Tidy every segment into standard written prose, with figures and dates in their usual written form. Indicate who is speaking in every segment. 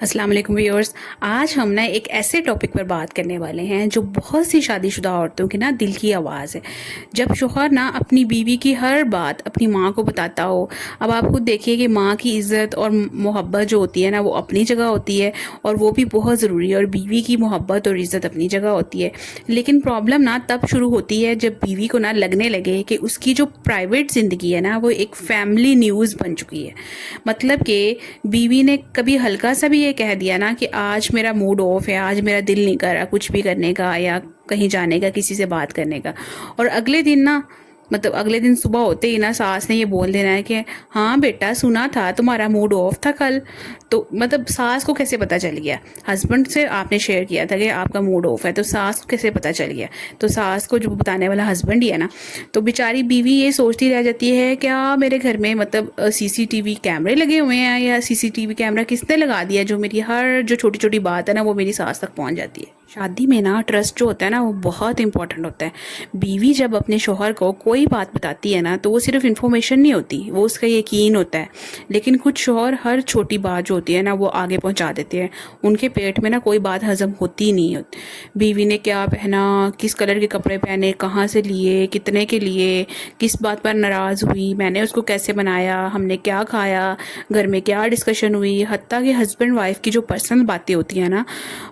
Speaker 1: अस्सलाम वालेकुम व्यूअर्स। आज हम ना एक ऐसे टॉपिक पर बात करने वाले हैं जो बहुत सी शादीशुदा औरतों की ना दिल की आवाज़ है। जब शौहर ना अपनी बीवी की हर बात अपनी माँ को बताता हो। अब आप खुद देखिए कि माँ की इज़्ज़त और मोहब्बत जो होती है ना वो अपनी जगह होती है और वो भी बहुत ज़रूरी है, और बीवी की मोहब्बत और इज़्ज़त अपनी जगह होती है। लेकिन प्रॉब्लम ना तब शुरू होती है जब बीवी को ना लगने लगे कि उसकी जो प्राइवेट ज़िंदगी है ना वो एक फैमिली न्यूज़ बन चुकी है। मतलब कि बीवी ने कभी हल्का सा भी ये कह दिया ना कि आज मेरा मूड ऑफ है, आज मेरा दिल नहीं कर रहा कुछ भी करने का या कहीं जाने का, किसी से बात करने का, और अगले दिन ना अगले दिन सुबह होते ही ना सास ने ये बोल देना है कि हाँ बेटा सुना था तुम्हारा मूड ऑफ था कल। तो सास को कैसे पता चल गया? हस्बैंड से आपने शेयर किया था कि आपका मूड ऑफ है, तो सास को कैसे पता चल गया? तो सास को जो बताने वाला हस्बैंड ही है ना। तो बेचारी बीवी ये सोचती रह जाती है क्या मेरे घर में सीसीटीवी कैमरे लगे हुए हैं, या सीसीटीवी कैमरा किसने लगा दिया जो मेरी हर जो छोटी छोटी बात है ना वो मेरी सास तक पहुंच जाती है। शादी में ना ट्रस्ट जो होता है ना वो बहुत इंपॉर्टेंट होता है। बीवी जब अपने शौहर को कोई बात बताती है ना तो वो सिर्फ इन्फॉर्मेशन नहीं होती, वो उसका यकीन होता है। लेकिन कुछ शौहर हर छोटी बात जो होती है ना वो आगे पहुंचा देते हैं। उनके पेट में ना कोई बात हजम होती ही नहीं होती। बीवी ने क्या पहना, किस कलर के कपड़े पहने, कहाँ से लिए, कितने के लिए, किस बात पर नाराज़ हुई, मैंने उसको कैसे बनाया, हमने क्या खाया, घर में क्या डिस्कशन हुई, हत्ता कि हस्बैंड वाइफ की जो पर्सनल बातें होती हैं ना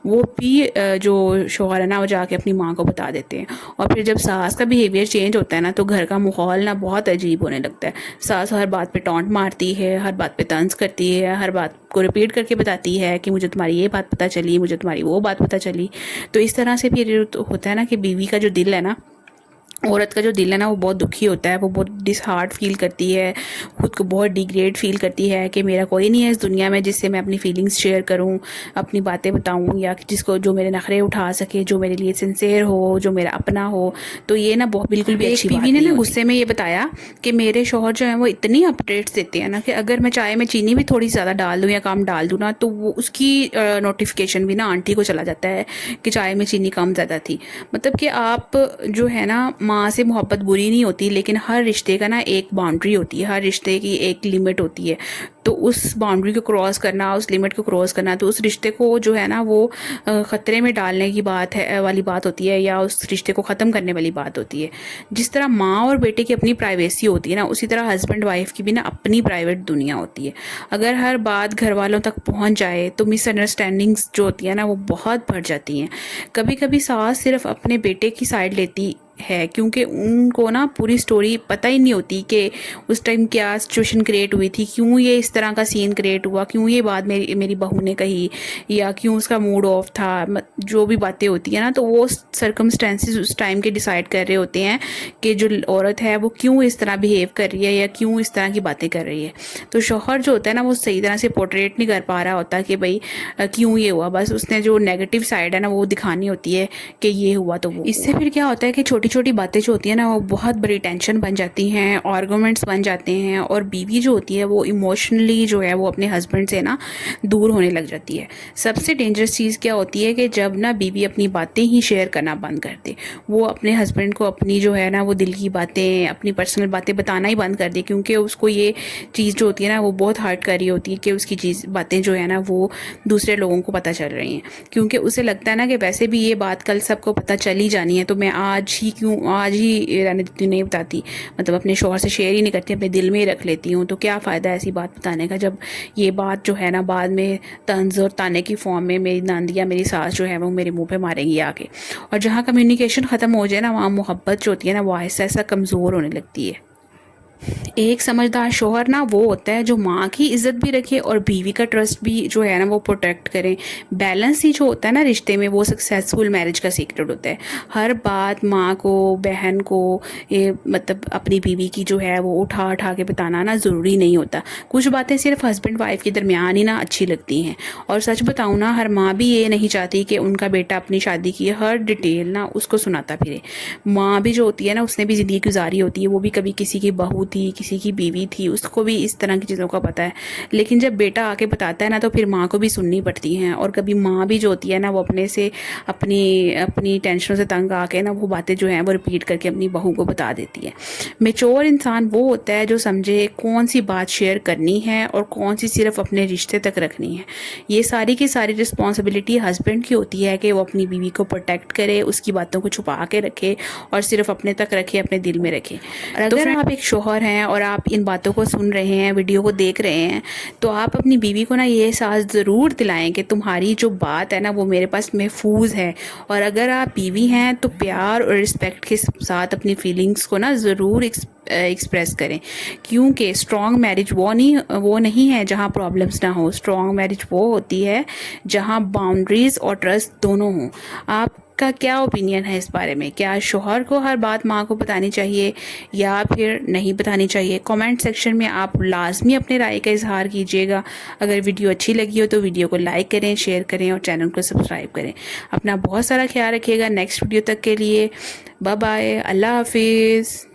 Speaker 1: वो भी जो शौहर है ना वो जाके अपनी माँ को बता देते हैं। और फिर जब सास का बिहेवियर चेंज होता है ना तो घर का माहौल ना बहुत अजीब होने लगता है। सास हर बात पे टॉन्ट मारती है, हर बात पे तंज करती है, हर बात को रिपीट करके बताती है कि मुझे तुम्हारी ये बात पता चली, मुझे तुम्हारी वो बात पता चली। तो इस तरह से फिर होता है ना कि बीवी का जो दिल है ना, औरत का जो दिल है ना वो बहुत दुखी होता है, वो बहुत डिसहार्ट फील करती है, खुद को बहुत डिग्रेड फील करती है कि मेरा कोई नहीं है इस दुनिया में जिससे मैं अपनी फीलिंग्स शेयर करूं, अपनी बातें बताऊं, या जिसको जो मेरे नखरे उठा सके, जो मेरे लिए सिंसेयर हो, जो मेरा अपना हो। तो ये ना बहुत बिल्कुल भी अच्छी बात नहीं। बीवी ने ना गुस्से में ये बताया कि मेरे शौहर जो है वो इतनी अपडेट्स देते हैं ना कि अगर मैं चाय में चीनी भी थोड़ी ज़्यादा डाल दूँ या कम डाल दूँ ना तो वो उसकी नोटिफिकेशन भी ना आंटी को चला जाता है कि चाय में चीनी कम ज़्यादा थी। मतलब कि आप जो है ना, माँ से मोहब्बत बुरी नहीं होती, लेकिन हर रिश्ते का ना एक बाउंड्री होती है, हर रिश्ते की एक लिमिट होती है। तो उस बाउंड्री को क्रॉस करना, उस लिमिट को क्रॉस करना, तो उस रिश्ते को जो है ना वो ख़तरे में डालने की बात है वाली बात होती है, या उस रिश्ते को ख़त्म करने वाली बात होती है। जिस तरह माँ और बेटे की अपनी प्राइवेसी होती है ना, उसी तरह हस्बैंड वाइफ की भी ना अपनी प्राइवेट दुनिया होती है। अगर हर बात घर वालों तक पहुँच जाए तो मिसअंडरस्टैंडिंग्स जो होती है ना वो बहुत बढ़ जाती हैं। कभी कभी सास सिर्फ अपने बेटे की साइड लेती है क्योंकि उनको ना पूरी स्टोरी पता ही नहीं होती कि उस टाइम क्या सिचुएशन क्रिएट हुई थी, क्यों ये इस तरह का सीन क्रिएट हुआ, क्यों ये बात मेरी मेरी बहू ने कही, या क्यों उसका मूड ऑफ था। जो भी बातें होती है ना तो वो सर्कमस्टेंसेस उस टाइम के डिसाइड कर रहे होते हैं कि जो औरत है वो क्यों इस तरह बिहेव कर रही है या क्यों इस तरह की बातें कर रही है। तो शौहर जो होता है ना वो सही तरह से पोर्ट्रेट नहीं कर पा रहा होता कि भाई क्यों ये हुआ, बस उसने जो नेगेटिव साइड है ना वो दिखानी होती है कि ये हुआ तो वो। इससे फिर क्या होता है कि छोटी छोटी बातें जो होती है ना वो बहुत बड़ी टेंशन बन जाती हैं, आर्गुमेंट्स बन जाते हैं, और बीवी जो होती है वो इमोशनली जो है वो अपने हस्बैंड से ना दूर होने लग जाती है। सबसे डेंजरस चीज़ क्या होती है कि जब ना बीवी अपनी बातें ही शेयर करना बंद कर दे, वो अपने हस्बैंड को अपनी जो है ना वो दिल की बातें, अपनी पर्सनल बातें बताना ही बंद कर दे, क्योंकि उसको ये चीज़ जो होती है ना वो बहुत हर्ट कर रही होती है कि उसकी चीज़ बातें जो है ना वो दूसरे लोगों को पता चल रही हैं। क्योंकि उसे लगता है ना कि वैसे भी ये बात कल सबको पता चल ही जानी है, तो मैं आज ही रहने देती, नहीं बताती, अपने शौहर से शेयर ही नहीं करती, अपने दिल में ही रख लेती हूँ। तो क्या फ़ायदा ऐसी बात बताने का जब ये बात जो है ना बाद में तंज और ताने की फॉर्म में मेरी नंद या मेरी सास जो है वो मेरे मुंह पे मारेंगी आके। और जहाँ कम्युनिकेशन ख़त्म हो जाए ना वहाँ मोहब्बत जो होती है ना वो ऐसा ऐसा कमज़ोर होने लगती है। एक समझदार शौहर ना वो होता है जो माँ की इज्जत भी रखे और बीवी का ट्रस्ट भी जो है ना वो प्रोटेक्ट करे। बैलेंस ही जो होता है ना रिश्ते में वो सक्सेसफुल मैरिज का सीक्रेट होता है। हर बात माँ को, बहन को, अपनी बीवी की जो है वो उठा उठा के बताना ना ज़रूरी नहीं होता। कुछ बातें सिर्फ हस्बैंड वाइफ के दरमियान ही ना अच्छी लगती हैं। और सच बताऊँ ना, हर माँ भी ये नहीं चाहती कि उनका बेटा अपनी शादी की हर डिटेल ना उसको सुनाता फिरे। माँ भी जो होती है ना उसने भी ज़िंदगी गुजारी होती है, वो भी कभी किसी की बहू بہو تھی, کسی کی بیوی تھی, اس کو بھی اس طرح کی چیزوں کا پتہ ہے. لیکن جب بیٹا آ کے بتاتا ہے نا تو پھر ماں کو بھی سننی پڑتی ہیں. اور کبھی ماں بھی جو ہوتی ہے نا وہ اپنے سے اپنی ٹینشنوں سے تنگ آ کے نا وہ باتیں جو ہیں وہ ریپیٹ کر کے اپنی بہو کو بتا دیتی ہے. میچور انسان وہ ہوتا ہے جو سمجھے کون سی بات شیئر کرنی ہے اور کون سی صرف اپنے رشتے تک رکھنی ہے. یہ ساری کی ساری رسپانسبلٹی ہسبینڈ کی ہوتی ہے کہ وہ اپنی بیوی کو پروٹیکٹ کرے, اس کی باتوں کو چھپا کے رکھے اور صرف اپنے تک رکھے, اپنے دل میں رکھے. اور اگر آپ ایک شوہر ہیں اور آپ ان باتوں کو سن رہے ہیں, ویڈیو کو دیکھ رہے ہیں, تو آپ اپنی بیوی کو نا یہ احساس ضرور دلائیں کہ تمہاری جو بات ہے نا وہ میرے پاس محفوظ ہے. اور اگر آپ بیوی ہیں تو پیار اور رسپیکٹ کے ساتھ اپنی فیلنگس کو نا ضرور ایکسپریس کریں, کیونکہ اسٹرانگ میرج وہ نہیں ہے جہاں پرابلمس نہ ہو. اسٹرانگ میرج وہ ہوتی ہے جہاں باؤنڈریز اور ٹرسٹ دونوں ہوں. آپ کا کیا اوپینین ہے اس بارے میں؟ کیا شوہر کو ہر بات ماں کو بتانی چاہیے یا پھر نہیں بتانی چاہیے؟ کامنٹ سیکشن میں آپ لازمی اپنے رائے کا اظہار کیجیے گا. اگر ویڈیو اچھی لگی ہو تو ویڈیو کو لائک کریں, شیئر کریں اور چینل کو سبسکرائب کریں. اپنا بہت سارا خیال رکھیے گا. نیکسٹ ویڈیو تک کے لیے بائے بائے, اللہ حافظ.